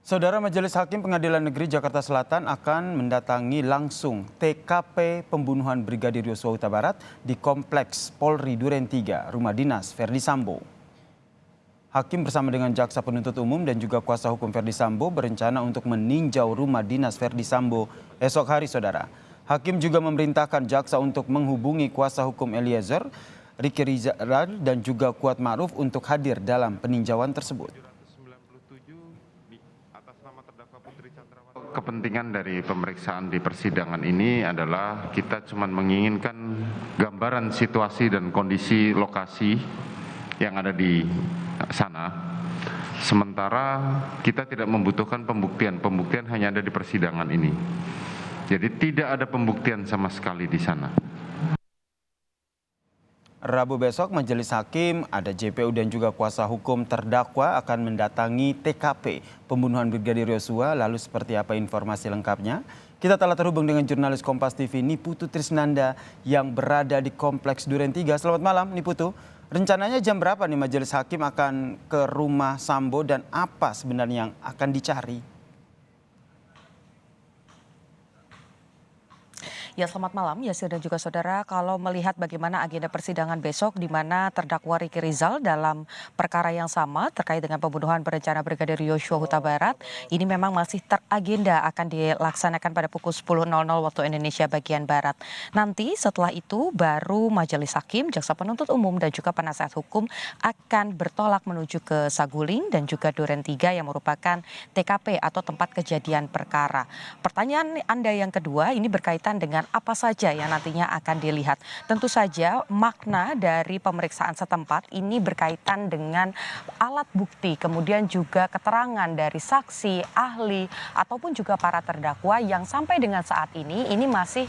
Saudara Majelis Hakim Pengadilan Negeri Jakarta Selatan akan mendatangi langsung TKP pembunuhan Brigadir Yosua Huta Barat di Kompleks Polri Duren 3, rumah dinas Verdi Sambo. Hakim bersama dengan jaksa penuntut umum dan juga kuasa hukum Verdi Sambo berencana untuk meninjau rumah dinas Verdi Sambo esok hari, saudara. Hakim juga memerintahkan jaksa untuk menghubungi kuasa hukum Eliezer, Ricky Rizal dan juga Kuat Ma'ruf untuk hadir dalam peninjauan tersebut. Kepentingan dari pemeriksaan di persidangan ini adalah kita cuma menginginkan gambaran situasi dan kondisi lokasi yang ada di sana. Sementara kita tidak membutuhkan pembuktian hanya ada di persidangan ini. Jadi tidak ada pembuktian sama sekali di sana. Rabu besok Majelis Hakim, ada JPU dan juga kuasa hukum terdakwa akan mendatangi TKP pembunuhan Brigadir Yosua. Lalu seperti apa informasi lengkapnya? Kita telah terhubung dengan jurnalis Kompas TV Niputu Trisnanda yang berada di Kompleks Duren 3. Selamat malam Niputu. Rencananya jam berapa nih Majelis Hakim akan ke rumah Sambo dan apa sebenarnya yang akan dicari? Ya, selamat malam Yasir dan juga saudara. Kalau melihat bagaimana agenda persidangan besok di mana terdakwa Ricky Rizal dalam perkara yang sama terkait dengan pembunuhan berencana Brigadir Yosua Huta Barat, ini memang masih teragenda akan dilaksanakan pada pukul 10.00 waktu Indonesia bagian Barat. Nanti setelah itu baru Majelis Hakim, jaksa penuntut umum dan juga penasihat hukum akan bertolak menuju ke Saguling dan juga Duren 3 yang merupakan TKP atau tempat kejadian perkara. Pertanyaan Anda yang kedua ini berkaitan dengan apa saja yang nantinya akan dilihat. Tentu saja makna dari pemeriksaan setempat ini berkaitan dengan alat bukti, kemudian juga keterangan dari saksi, ahli, ataupun juga para terdakwa yang sampai dengan saat ini masih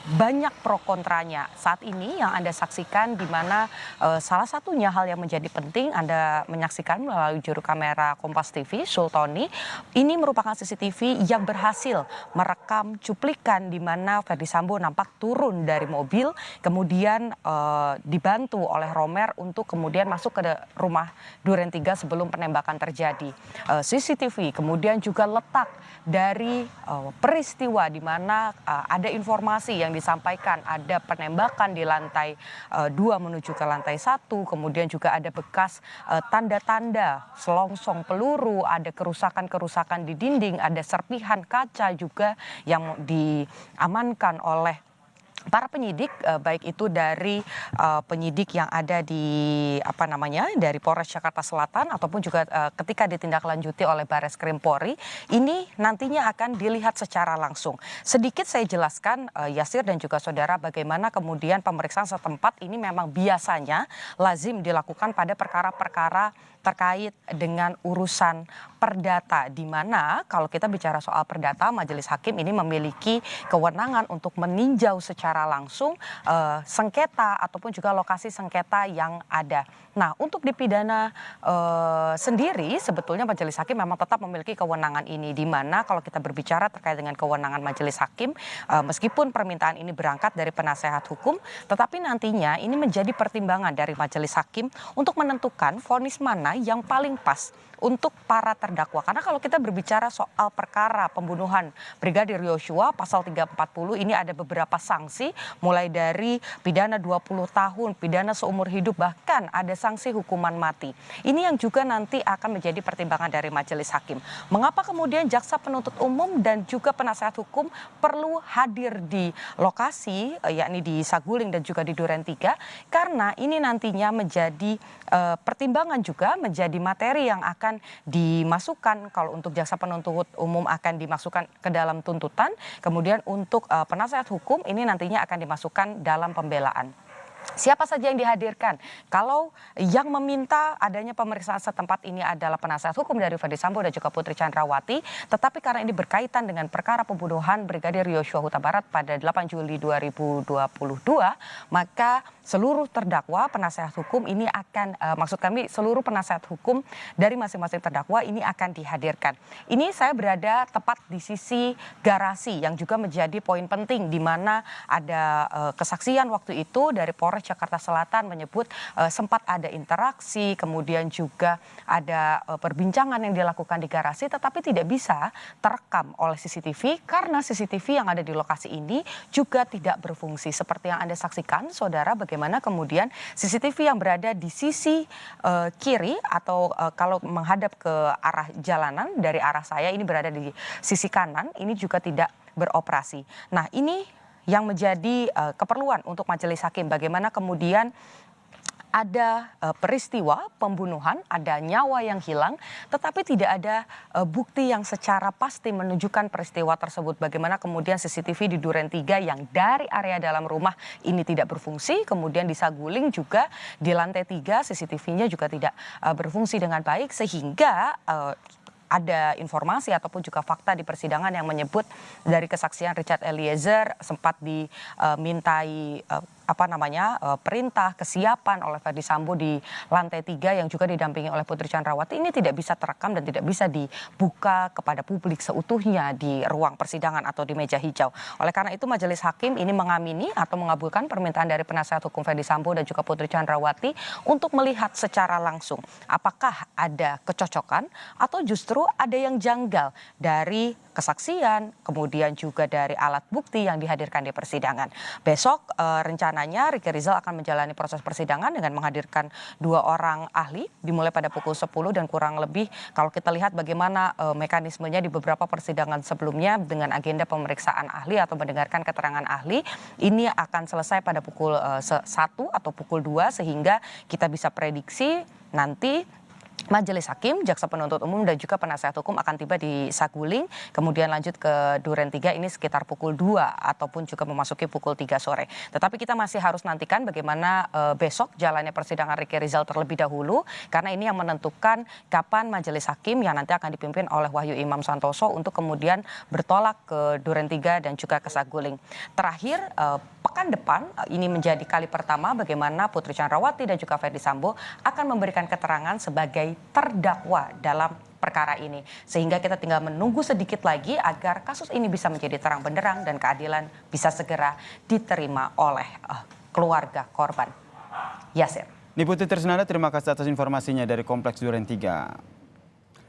banyak pro kontranya. Saat ini yang Anda saksikan di mana salah satunya hal yang menjadi penting Anda menyaksikan melalui juru kamera Kompas TV, Sultoni. Ini merupakan CCTV yang berhasil merekam cuplikan di mana Verdi Sambo nampak turun dari mobil, kemudian dibantu oleh Romer untuk kemudian masuk ke rumah Duren 3 sebelum penembakan terjadi. CCTV kemudian juga letak dari peristiwa di mana ada informasi yang disampaikan ada penembakan di lantai 2 menuju ke lantai 1, kemudian juga ada bekas tanda-tanda selongsong peluru, ada kerusakan-kerusakan di dinding, ada serpihan kaca juga yang diamankan oleh para penyidik, baik itu dari penyidik yang ada di dari Polres Jakarta Selatan ataupun juga ketika ditindaklanjuti oleh Bareskrim Polri, ini nantinya akan dilihat secara langsung. Sedikit saya jelaskan Yasir dan juga saudara bagaimana kemudian pemeriksaan setempat ini memang biasanya lazim dilakukan pada perkara-perkara terkait dengan urusan perdata, di mana kalau kita bicara soal perdata, Majelis Hakim ini memiliki kewenangan untuk meninjau secara langsung sengketa ataupun juga lokasi sengketa yang ada. Nah, untuk di pidana sendiri sebetulnya Majelis Hakim memang tetap memiliki kewenangan ini, di mana kalau kita berbicara terkait dengan kewenangan Majelis Hakim, meskipun permintaan ini berangkat dari penasehat hukum, tetapi nantinya ini menjadi pertimbangan dari Majelis Hakim untuk menentukan vonis mana yang paling pas untuk para terdakwa. Karena kalau kita berbicara soal perkara pembunuhan Brigadir Yosua, pasal 340 ini ada beberapa sanksi, mulai dari pidana 20 tahun, pidana seumur hidup, bahkan ada sanksi hukuman mati. Ini yang juga nanti akan menjadi pertimbangan dari Majelis Hakim. Mengapa kemudian jaksa penuntut umum dan juga penasehat hukum perlu hadir di lokasi, yakni di Saguling dan juga di Duren 3, karena ini nantinya menjadi pertimbangan juga, menjadi materi yang akan dimasukkan. Kalau untuk jaksa penuntut umum akan dimasukkan ke dalam tuntutan, kemudian untuk penasehat hukum ini nantinya akan dimasukkan dalam pembelaan. Siapa saja yang dihadirkan? Kalau yang meminta adanya pemeriksaan setempat ini adalah penasehat hukum dari Verdi Sambo dan juga Putri Chandrawati, tetapi karena ini berkaitan dengan perkara pembunuhan Brigadir Yosua Huta Barat pada 8 Juli 2022, maka seluruh terdakwa, penasehat hukum ini akan, maksud kami seluruh penasehat hukum dari masing-masing terdakwa ini akan dihadirkan. Ini saya berada tepat di sisi garasi yang juga menjadi poin penting di mana ada kesaksian waktu itu dari Polres Jakarta Selatan menyebut sempat ada interaksi, kemudian juga ada perbincangan yang dilakukan di garasi tetapi tidak bisa terekam oleh CCTV karena CCTV yang ada di lokasi ini juga tidak berfungsi. Seperti yang Anda saksikan, saudara, bagaimana kemudian CCTV yang berada di sisi kiri atau kalau menghadap ke arah jalanan dari arah saya ini berada di sisi kanan, ini juga tidak beroperasi. Nah, ini yang menjadi keperluan untuk majelis hakim, bagaimana kemudian ada peristiwa pembunuhan, ada nyawa yang hilang, tetapi tidak ada bukti yang secara pasti menunjukkan peristiwa tersebut. Bagaimana kemudian CCTV di Duren 3 yang dari area dalam rumah ini tidak berfungsi, kemudian di Saguling juga di lantai 3 CCTV-nya juga tidak berfungsi dengan baik, sehingga ada informasi ataupun juga fakta di persidangan yang menyebut dari kesaksian Richard Eliezer sempat dimintai perintah kesiapan oleh Ferdy Sambo di lantai 3 yang juga didampingi oleh Putri Chandrawati ini tidak bisa terekam dan tidak bisa dibuka kepada publik seutuhnya di ruang persidangan atau di meja hijau. Oleh karena itu majelis hakim ini mengamini atau mengabulkan permintaan dari penasihat hukum Ferdy Sambo dan juga Putri Chandrawati untuk melihat secara langsung apakah ada kecocokan atau justru ada yang janggal dari kesaksian, kemudian juga dari alat bukti yang dihadirkan di persidangan. Besok rencananya Ricky Rizal akan menjalani proses persidangan dengan menghadirkan 2 orang ahli dimulai pada pukul 10 dan kurang lebih kalau kita lihat bagaimana mekanismenya di beberapa persidangan sebelumnya dengan agenda pemeriksaan ahli atau mendengarkan keterangan ahli ini akan selesai pada pukul 1 atau pukul 2 sehingga kita bisa prediksi nanti Majelis Hakim, Jaksa Penuntut Umum dan juga penasihat hukum akan tiba di Saguling, kemudian lanjut ke Duren 3 ini sekitar pukul 2 ataupun juga memasuki pukul 3 sore. Tetapi kita masih harus nantikan bagaimana besok jalannya persidangan Ricky Rizal terlebih dahulu karena ini yang menentukan kapan Majelis Hakim yang nanti akan dipimpin oleh Wahyu Imam Santoso untuk kemudian bertolak ke Duren 3 dan juga ke Saguling. Terakhir, pekan depan ini menjadi kali pertama bagaimana Putri Chandrawati dan juga Ferdy Sambo akan memberikan keterangan sebagai terdakwa dalam perkara ini. Sehingga kita tinggal menunggu sedikit lagi agar kasus ini bisa menjadi terang benderang dan keadilan bisa segera diterima oleh keluarga korban. Yasir. Niputi Trisnanda, terima kasih atas informasinya dari Kompleks Duren 3.